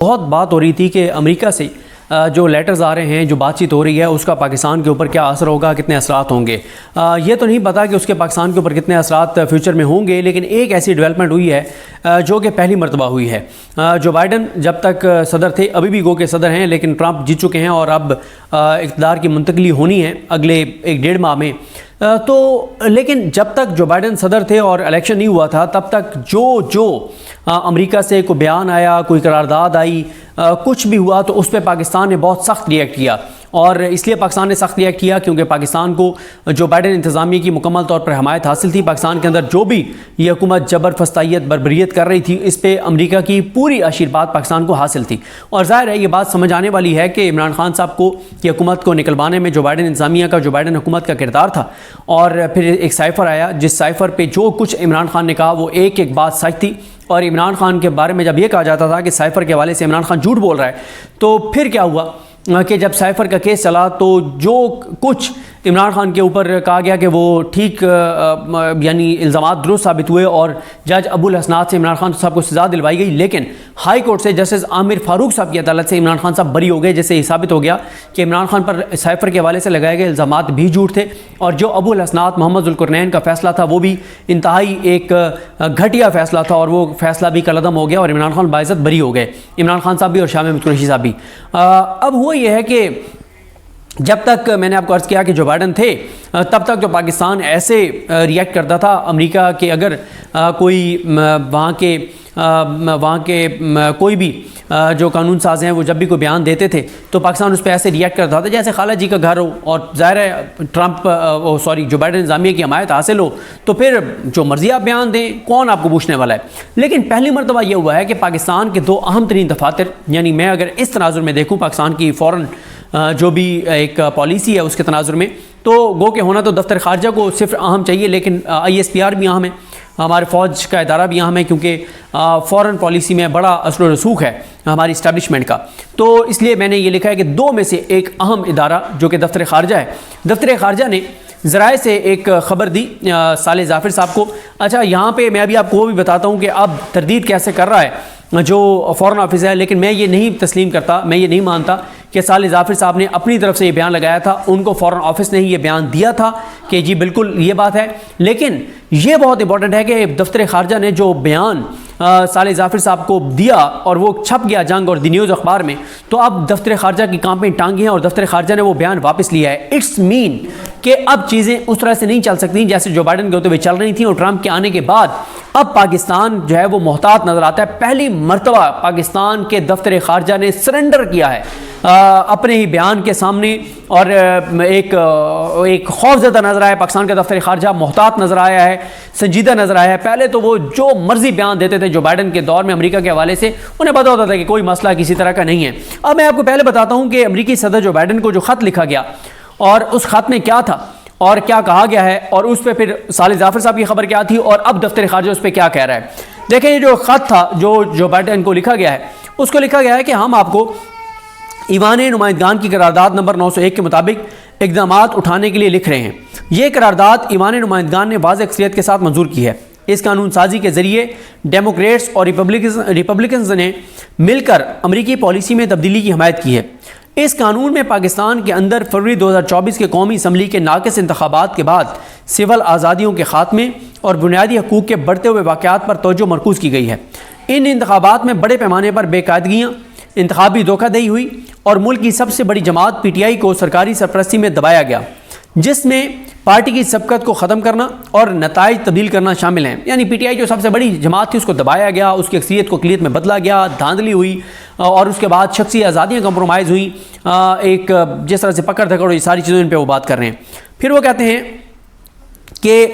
بہت بات ہو رہی تھی کہ امریکہ سے جو لیٹرز آ رہے ہیں، جو بات چیت ہو رہی ہے، اس کا پاکستان کے اوپر کیا اثر ہوگا، کتنے اثرات ہوں گے۔ یہ تو نہیں پتا کہ اس کے پاکستان کے اوپر کتنے اثرات فیوچر میں ہوں گے، لیکن ایک ایسی ڈیولپمنٹ ہوئی ہے جو کہ پہلی مرتبہ ہوئی ہے۔ جو بائیڈن جب تک صدر تھے، ابھی بھی گو کے صدر ہیں، لیکن ٹرمپ جیت چکے ہیں اور اب اقتدار کی منتقلی ہونی ہے اگلے 1-1.5 ماہ میں۔ لیکن جب تک جو بائیڈن صدر تھے اور الیکشن نہیں ہوا تھا، تب تک جو امریکہ سے کوئی بیان آیا، کوئی قرارداد آئی، کچھ بھی ہوا، تو اس پہ پاکستان نے بہت سخت ریئیکٹ کیا۔ اور اس لیے پاکستان نے سخت ریئیکٹ کیا کیونکہ پاکستان کو جو بائیڈن انتظامیہ کی مکمل طور پر حمایت حاصل تھی۔ پاکستان کے اندر جو بھی یہ حکومت جبر، فسطائیت، بربریت کر رہی تھی، اس پہ امریکہ کی پوری آشیرواد پاکستان کو حاصل تھی۔ اور ظاہر ہے یہ بات سمجھ آنے والی ہے کہ عمران خان صاحب کو کی حکومت کو نکلوانے میں جو بائیڈن انتظامیہ کا، جو بائیڈن حکومت کا کردار تھا، اور پھر ایک سائفر آیا جس سائفر پہ جو کچھ عمران خان نے کہا وہ ایک بات سچ تھی۔ اور عمران خان کے بارے میں جب یہ کہا جاتا تھا کہ سائفر کے حوالے سے عمران خان جھوٹ بول رہا ہے، تو پھر کیا ہوا کہ جب سائفر کا کیس چلا تو جو کچھ عمران خان کے اوپر کہا گیا کہ وہ ٹھیک یعنی الزامات درست ثابت ہوئے اور جج ابو الحسنات سے عمران خان صاحب کو سزا دلوائی گئی، لیکن ہائی کورٹ سے جسٹس عامر فاروق صاحب کی عدالت سے عمران خان صاحب بری ہو گئے، جس سے یہ ثابت ہو گیا کہ عمران خان پر سائفر کے حوالے سے لگائے گئے الزامات بھی جھوٹ تھے، اور جو ابو الحسنات محمد ذوالقرنین کا فیصلہ تھا وہ بھی انتہائی ایک گھٹیا فیصلہ تھا، اور وہ فیصلہ بھی کالعدم ہو گیا اور عمران خان باعزت بری ہو گئے، عمران خان صاحب بھی اور شاہ محمود قریشی صاحب بھی۔ اب ہوا یہ ہے کہ جب تک میں نے آپ کو عرض کیا کہ جو بائیڈن تھے، تب تک جو پاکستان ایسے ریئیکٹ کرتا تھا امریکہ کے، اگر کوئی وہاں کے کوئی بھی جو قانون ساز ہیں وہ جب بھی کوئی بیان دیتے تھے تو پاکستان اس پہ ایسے ریئیکٹ کرتا تھا جیسے خالہ جی کا گھر ہو، اور ظاہر ہے جو بائیڈن انتظامیہ کی حمایت حاصل ہو تو پھر جو مرضی آپ بیان دیں، کون آپ کو پوچھنے والا ہے۔ لیکن پہلی مرتبہ یہ ہوا ہے کہ پاکستان کے 2 اہم ترین دفاتر، یعنی میں اگر اس تناظر میں دیکھوں پاکستان کی فورن جو بھی ایک پالیسی ہے اس کے تناظر میں، تو گو کہ ہونا تو دفتر خارجہ کو صرف اہم چاہیے، لیکن ISPR بھی اہم ہے، ہمارے فوج کا ادارہ بھی اہم ہے، کیونکہ فورن پالیسی میں بڑا اثر و رسوخ ہے ہماری اسٹیبلشمنٹ کا۔ تو اس لیے میں نے یہ لکھا ہے کہ 2 میں سے ایک اہم ادارہ جو کہ دفتر خارجہ ہے، دفتر خارجہ نے ذرائع سے ایک خبر دی صالح ظافر صاحب کو۔ اچھا، یہاں پہ میں ابھی آپ کو وہ بھی بتاتا ہوں کہ اب تردید کیسے کر رہا ہے جو فورن آفس ہے، لیکن میں یہ نہیں تسلیم کرتا، میں یہ نہیں مانتا کہ صالح ظافر صاحب نے اپنی طرف سے یہ بیان لگایا تھا، ان کو فورن آفس نے ہی یہ بیان دیا تھا کہ جی بالکل یہ بات ہے۔ لیکن یہ بہت امپورٹنٹ ہے کہ دفتر خارجہ نے جو بیان صالح ظافر صاحب کو دیا اور وہ چھپ گیا جنگ اور دی نیوز اخبار میں، تو اب دفتر خارجہ کی کانپیں ٹانگیں ہیں اور دفتر خارجہ نے وہ بیان واپس لیا ہے۔ اٹس مین کہ اب چیزیں اس طرح سے نہیں چل سکتی جیسے جو بائیڈن کے ہوتے ہوئے چل رہی تھیں، اور ٹرمپ کے آنے کے بعد اب پاکستان جو ہے وہ محتاط نظر آتا ہے۔ پہلی مرتبہ پاکستان کے دفتر خارجہ نے سرنڈر کیا ہے اپنے ہی بیان کے سامنے، اور ایک خوف زدہ نظر آیا پاکستان کا دفتر خارجہ، محتاط نظر آیا ہے، سنجیدہ نظر آیا ہے۔ پہلے تو وہ جو مرضی بیان دیتے تھے جو بائیڈن کے دور میں امریکہ کے حوالے سے، انہیں پتا ہوتا تھا کہ کوئی مسئلہ کسی طرح کا نہیں ہے۔ اب میں آپ کو پہلے بتاتا ہوں کہ امریکی صدر جو بائیڈن کو جو خط لکھا گیا اور اس خط میں کیا تھا اور کیا کہا گیا ہے، اور اس پہ پھر صالح ظافر صاحب کی خبر کیا تھی اور اب دفتر خارجہ اس پہ کیا کہہ رہا ہے۔ دیکھیں، یہ جو خط تھا جو بائیڈن کو لکھا گیا ہے، اس کو لکھا گیا ہے کہ ہم آپ کو ایوان نمائندگان کی قرارداد نمبر 901 کے مطابق اقدامات اٹھانے کے لیے لکھ رہے ہیں۔ یہ قرارداد ایوان نمائندگان نے واضح اکثریت کے ساتھ منظور کی ہے۔ اس قانون سازی کے ذریعے ڈیموکریٹس اور ریپبلکنز نے مل کر امریکی پالیسی میں تبدیلی کی حمایت کی ہے۔ اس قانون میں پاکستان کے اندر فروری 2024 کے قومی اسمبلی کے ناقص انتخابات کے بعد سول آزادیوں کے خاتمے اور بنیادی حقوق کے بڑھتے ہوئے واقعات پر توجہ مرکوز کی گئی ہے۔ ان انتخابات میں بڑے پیمانے پر بے قاعدگیاں، انتخابی دھوکہ دہی ہوئی اور ملک کی سب سے بڑی جماعت PTI کو سرکاری سرپرستی میں دبایا گیا، جس میں پارٹی کی سبقت کو ختم کرنا اور نتائج تبدیل کرنا شامل ہیں۔ یعنی PTI جو سب سے بڑی جماعت تھی اس کو دبایا گیا، اس کی اکثریت کو اقلیت میں بدلا گیا، دھاندلی ہوئی، اور اس کے بعد شخصی آزادیاں کمپرومائز ہوئیں، ایک جس طرح سے پکڑ دھکڑ، یہ ساری چیزیں ان پہ وہ بات کر رہے ہیں۔ پھر وہ کہتے ہیں کہ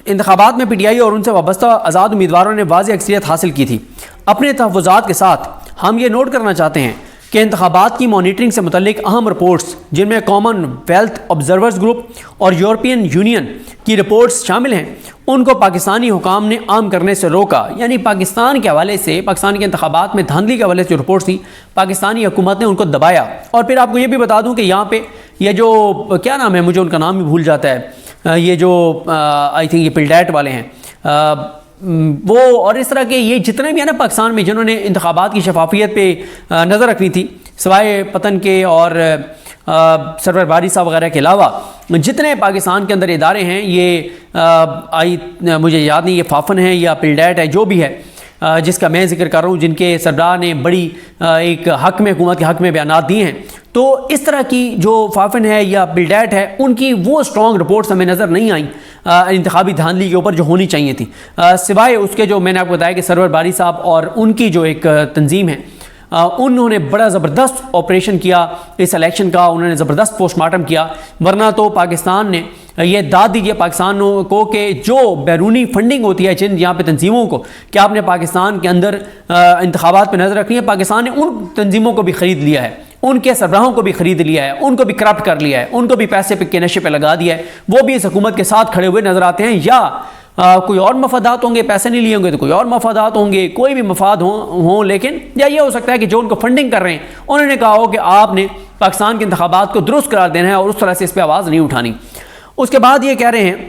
انتخابات میں PTI اور ان سے وابستہ آزاد امیدواروں نے واضح اکثریت حاصل کی تھی۔ اپنے تحفظات کے ساتھ ہم یہ نوٹ کرنا چاہتے ہیں کہ انتخابات کی مانیٹرنگ سے متعلق اہم رپورٹس، جن میں کامن ویلتھ آبزرورز گروپ اور یورپین یونین کی رپورٹس شامل ہیں، ان کو پاکستانی حکام نے عام کرنے سے روکا۔ یعنی پاکستان کے حوالے سے، پاکستان کے انتخابات میں دھاندلی کے حوالے سے جو رپورٹس تھی، پاکستانی حکومت نے ان کو دبایا۔ اور پھر آپ کو یہ بھی بتا دوں کہ یہاں پہ یہ جو کیا نام ہے، مجھے ان کا نام بھی بھول جاتا ہے، یہ جو آئی تھنک یہ پلڈیٹ والے ہیں، وہ اور اس طرح کے یہ جتنے بھی ہیں نا پاکستان میں جنہوں نے انتخابات کی شفافیت پہ نظر رکھنی تھی، سوائے پتن کے اور سرور باری صاحب وغیرہ کے علاوہ جتنے پاکستان کے اندر ادارے ہیں، یہ مجھے یاد نہیں یہ فافن ہے یا پلڈیٹ ہے جو بھی ہے جس کا میں ذکر کر رہا ہوں، جن کے سردار نے بڑی ایک حق میں حکومت کے حق میں بیانات دیے ہیں، تو اس طرح کی جو فافن ہے یا بلڈیٹ ہے ان کی وہ سٹرونگ رپورٹس ہمیں نظر نہیں آئیں انتخابی دھاندلی کے اوپر جو ہونی چاہیے تھی، سوائے اس کے جو میں نے آپ کو بتایا کہ سرور باری صاحب اور ان کی جو ایک تنظیم ہے انہوں نے بڑا زبردست آپریشن کیا اس الیکشن کا، انہوں نے زبردست پوسٹ مارٹم کیا، ورنہ تو پاکستان نے یہ داد دیجیے پاکستانوں کو کہ جو بیرونی فنڈنگ ہوتی ہے جن یہاں پہ تنظیموں کو کہ آپ نے پاکستان کے اندر انتخابات پہ نظر رکھنی ہے، پاکستان نے ان تنظیموں کو بھی خرید لیا ہے، ان کے سربراہوں کو بھی خرید لیا ہے، ان کو بھی کرپٹ کر لیا ہے، ان کو بھی پیسے کے نشے پہ لگا دیا ہے، وہ بھی اس حکومت کے ساتھ کھڑے ہوئے نظر آتے ہیں، یا کوئی اور مفادات ہوں گے، پیسے نہیں لیے ہوں گے تو کوئی اور مفادات ہوں گے، کوئی بھی مفاد ہوں لیکن یا یہ ہو سکتا ہے کہ جو ان کو فنڈنگ کر رہے ہیں انہوں نے کہا ہو کہ آپ نے پاکستان کے انتخابات کو درست قرار دینا ہے اور اس طرح سے اس پہ آواز نہیں اٹھانی۔ اس کے بعد یہ کہہ رہے ہیں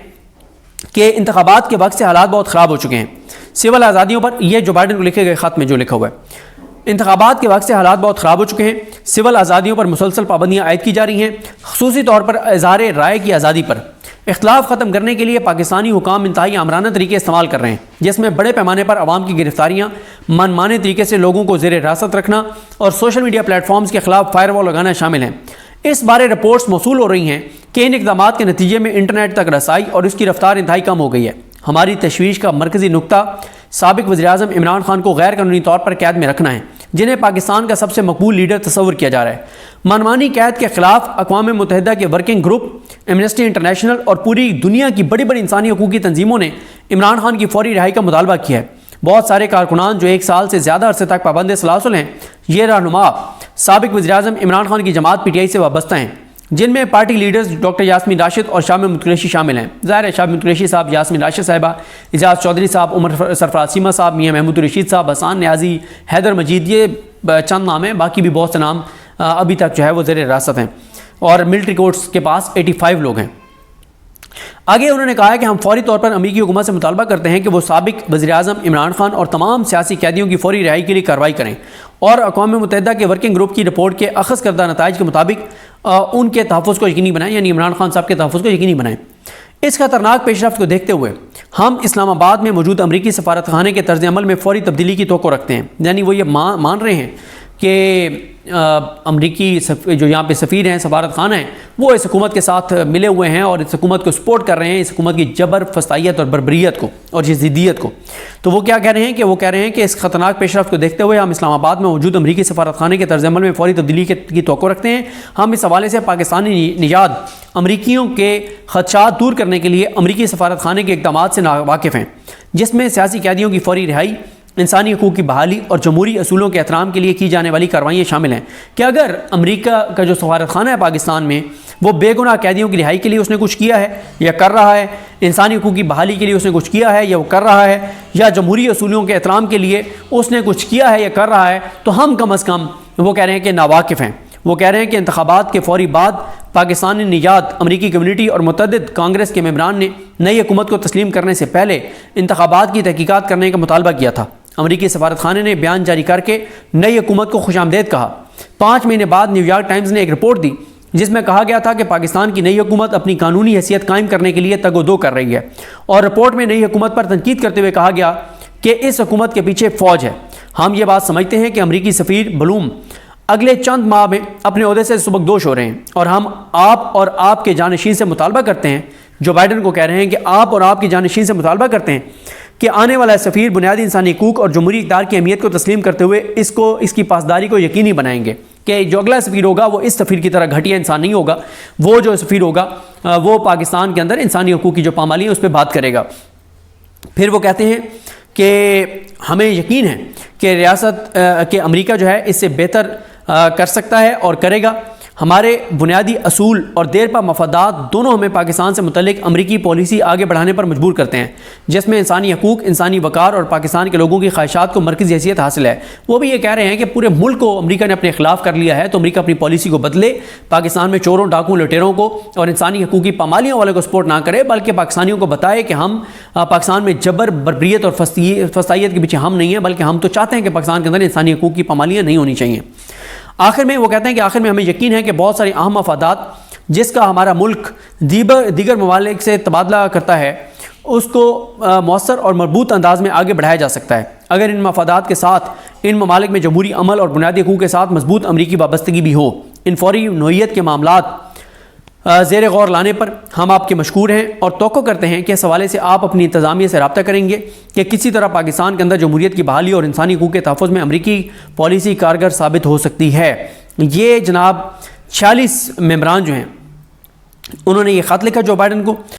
کہ انتخابات کے وقت سے حالات بہت خراب ہو چکے ہیں، سول آزادیوں پر، یہ جو بائیڈن کو لکھے گئے خط میں جو لکھا ہوا ہے، انتخابات کے وقت سے حالات بہت خراب ہو چکے ہیں، سول آزادیوں پر مسلسل پابندیاں عائد کی جا رہی ہیں، خصوصی طور پر اظہار رائے کی آزادی پر اختلاف ختم کرنے کے لیے پاکستانی حکام انتہائی آمرانہ طریقے استعمال کر رہے ہیں، جس میں بڑے پیمانے پر عوام کی گرفتاریاں، من مانے طریقے سے لوگوں کو زیر حراست رکھنا اور سوشل میڈیا پلیٹ فارمز کے خلاف فائر وال لگانا شامل ہیں۔ اس بارے رپورٹس موصول ہو رہی ہیں کہ ان اقدامات کے نتیجے میں انٹرنیٹ تک رسائی اور اس کی رفتار انتہائی کم ہو گئی ہے۔ ہماری تشویش کا مرکزی نقطہ سابق وزیراعظم عمران خان کو غیر قانونی طور پر قید میں رکھنا ہے، جنہیں پاکستان کا سب سے مقبول لیڈر تصور کیا جا رہا ہے۔ منمانی قید کے خلاف اقوام متحدہ کے ورکنگ گروپ، ایمنسٹی انٹرنیشنل اور پوری دنیا کی بڑی بڑی انسانی حقوقی تنظیموں نے عمران خان کی فوری رہائی کا مطالبہ کیا ہے۔ بہت سارے کارکنان جو 1 سال سے زیادہ عرصے تک پابند سلاسل ہیں، یہ رہنما سابق وزیراعظم عمران خان کی جماعت پی ٹی آئی سے وابستہ ہیں، جن میں party leaders doctor Yasmin Rashid اور شاہ محمود قریشی شامل ہیں۔ ظاہر ہے شاہ محمود قریشی صاحب، یاسمین راشد صاحبہ، اعجاز چودھری صاحب، عمر سرفراز سیما صاحب، میاں محمود رشید صاحب، حسان نیازی، حیدر مجید، یہ چند نام ہیں، باقی بھی بہت سے نام ابھی تک جو ہے وہ زیر حراست ہیں، اور ملٹری کورٹس کے پاس 85 لوگ ہیں۔ آگے انہوں نے کہا ہے کہ ہم فوری طور پر امریکی حکومت سے مطالبہ کرتے ہیں کہ وہ سابق وزیراعظم عمران خان اور تمام سیاسی قیدیوں کی فوری رہائی کے لیے کارروائی کریں اور اقوام متحدہ کے ورکنگ گروپ کی رپورٹ کے اخذ کردہ نتائج کے مطابق ان کے تحفظ کو یقینی بنائیں، یعنی عمران خان صاحب کے تحفظ کو یقینی بنائیں۔ اس خطرناک پیش رفت کو دیکھتے ہوئے ہم اسلام آباد میں موجود امریکی سفارت خانے کے طرز عمل میں فوری تبدیلی کی توقع رکھتے ہیں، یعنی وہ یہ مان رہے ہیں کہ امریکی جو یہاں پہ سفیر ہیں، سفارت خانہ ہیں، وہ اس حکومت کے ساتھ ملے ہوئے ہیں اور اس حکومت کو سپورٹ کر رہے ہیں، اس حکومت کی جبر، فسطائیت اور بربریت کو اور جزیدیت کو۔ تو وہ کیا کہہ رہے ہیں کہ وہ کہہ رہے ہیں کہ اس خطرناک پیش رفت کو دیکھتے ہوئے ہم اسلام آباد میں موجود امریکی سفارت خانے کے طرز عمل میں فوری تبدیلی کی توقع رکھتے ہیں۔ ہم اس حوالے سے پاکستانی نژاد امریکیوں کے خدشات دور کرنے کے لیے امریکی سفارت خانے کے اقدامات سے واقف ہیں، جس میں سیاسی قیدیوں کی فوری رہائی، انسانی حقوق کی بحالی اور جمہوری اصولوں کے احترام کے لیے کی جانے والی کارروائیاں شامل ہیں۔ کہ اگر امریکہ کا جو سفارت خانہ ہے پاکستان میں، وہ بے گناہ قیدیوں کی رہائی کے لیے اس نے کچھ کیا ہے یا کر رہا ہے، انسانی حقوق کی بحالی کے لیے اس نے کچھ کیا ہے یا وہ کر رہا ہے، یا جمہوری اصولوں کے احترام کے لیے اس نے کچھ کیا ہے یا کر رہا ہے، تو ہم کم از کم وہ کہہ رہے ہیں کہ ناواقف ہیں۔ وہ کہہ رہے ہیں کہ انتخابات کے فوری بعد پاکستانی نژاد امریکی کمیونٹی اور متعدد کانگریس کے ممبران نے نئی حکومت کو تسلیم کرنے سے پہلے انتخابات کی تحقیقات کرنے کا مطالبہ کیا تھا۔ امریکی سفارت خانے نے بیان جاری کر کے نئی حکومت کو خوش آمدید کہا۔ 5 مہینے بعد نیویارک ٹائمز نے ایک رپورٹ دی جس میں کہا گیا تھا کہ پاکستان کی نئی حکومت اپنی قانونی حیثیت قائم کرنے کے لیے تگ و دو کر رہی ہے، اور رپورٹ میں نئی حکومت پر تنقید کرتے ہوئے کہا گیا کہ اس حکومت کے پیچھے فوج ہے۔ ہم یہ بات سمجھتے ہیں کہ امریکی سفیر بلوم اگلے چند ماہ میں اپنے عہدے سے سبکدوش ہو رہے ہیں، اور ہم آپ اور آپ کے جانشین سے مطالبہ کرتے ہیں، جو بائیڈن کو کہہ رہے ہیں کہ آپ اور آپ کے جانشین سے مطالبہ کرتے ہیں کہ آنے والا سفیر بنیادی انسانی حقوق اور جمہوری اقدار کی اہمیت کو تسلیم کرتے ہوئے اس کی پاسداری کو یقینی بنائیں گے کہ جو اگلا سفیر ہوگا وہ اس سفیر کی طرح گھٹیا انسان نہیں ہوگا، وہ جو سفیر ہوگا وہ پاکستان کے اندر انسانی حقوق کی جو پامالی ہے اس پہ بات کرے گا۔ پھر وہ کہتے ہیں کہ ہمیں یقین ہے کہ ریاست کہ امریکہ جو ہے اس سے بہتر کر سکتا ہے اور کرے گا۔ ہمارے بنیادی اصول اور دیر پا مفادات دونوں ہمیں پاکستان سے متعلق امریکی پالیسی آگے بڑھانے پر مجبور کرتے ہیں، جس میں انسانی حقوق، انسانی وقار اور پاکستان کے لوگوں کی خواہشات کو مرکزی حیثیت حاصل ہے۔ وہ بھی یہ کہہ رہے ہیں کہ پورے ملک کو امریکہ نے اپنے خلاف کر لیا ہے، تو امریکہ اپنی پالیسی کو بدلے، پاکستان میں چوروں، ڈاکوں، لٹیروں کو اور انسانی حقوق کی پامالیوں والے کو سپورٹ نہ کرے، بلکہ پاکستانیوں کو بتائے کہ ہم پاکستان میں جبر، بربریت اور فسطائیت کے پیچھے ہم نہیں ہیں، بلکہ ہم تو چاہتے ہیں کہ پاکستان کے اندر انسانی حقوق کی پامالیاں نہیں ہونی چاہیے۔ آخر میں وہ کہتے ہیں کہ آخر میں ہمیں یقین ہے کہ بہت سارے اہم مفادات جس کا ہمارا ملک دیگر ممالک سے تبادلہ کرتا ہے، اس کو مؤثر اور مربوط انداز میں آگے بڑھایا جا سکتا ہے، اگر ان مفادات کے ساتھ ان ممالک میں جمہوری عمل اور بنیادی حقوق کے ساتھ مضبوط امریکی وابستگی بھی ہو۔ ان فوری نوعیت کے معاملات زیر غور لانے پر ہم آپ کے مشکور ہیں اور توقع کرتے ہیں کہ اس حوالے سے آپ اپنی انتظامیہ سے رابطہ کریں گے کہ کسی طرح پاکستان کے اندر جمہوریت کی بحالی اور انسانی حقوق کے تحفظ میں امریکی پالیسی کارگر ثابت ہو سکتی ہے۔ یہ جناب 46 ممبران جو ہیں انہوں نے یہ خط لکھا جو بائیڈن کو۔